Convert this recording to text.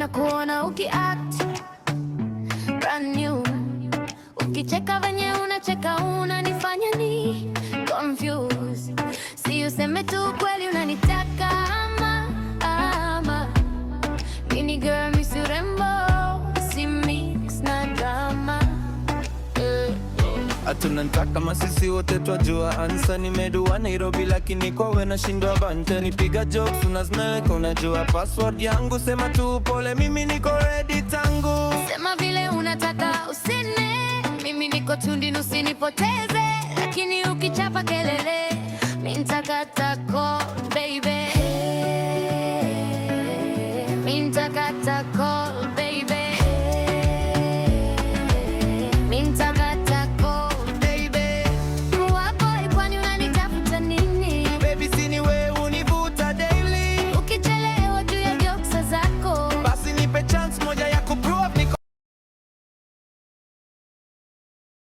wanakuona ukiact brand new, ukicheka venye unacheka unanifanya ni confused. Si useme tu kweli unanitaka ama mini girl, mi si urembo, si mix na drama. Atunantaka masisi wote twajua ansa. Nimedua Nairobi lakini kwawe nashindwa bante. Nipiga jokes unazmeleka, unajua password yangu. Sema tu pole, mimi niko ready tangu. Sema vile unataka usine, mimi niko tundi usinipoteze. Lakini ukichapa kelele, mi nitakata call.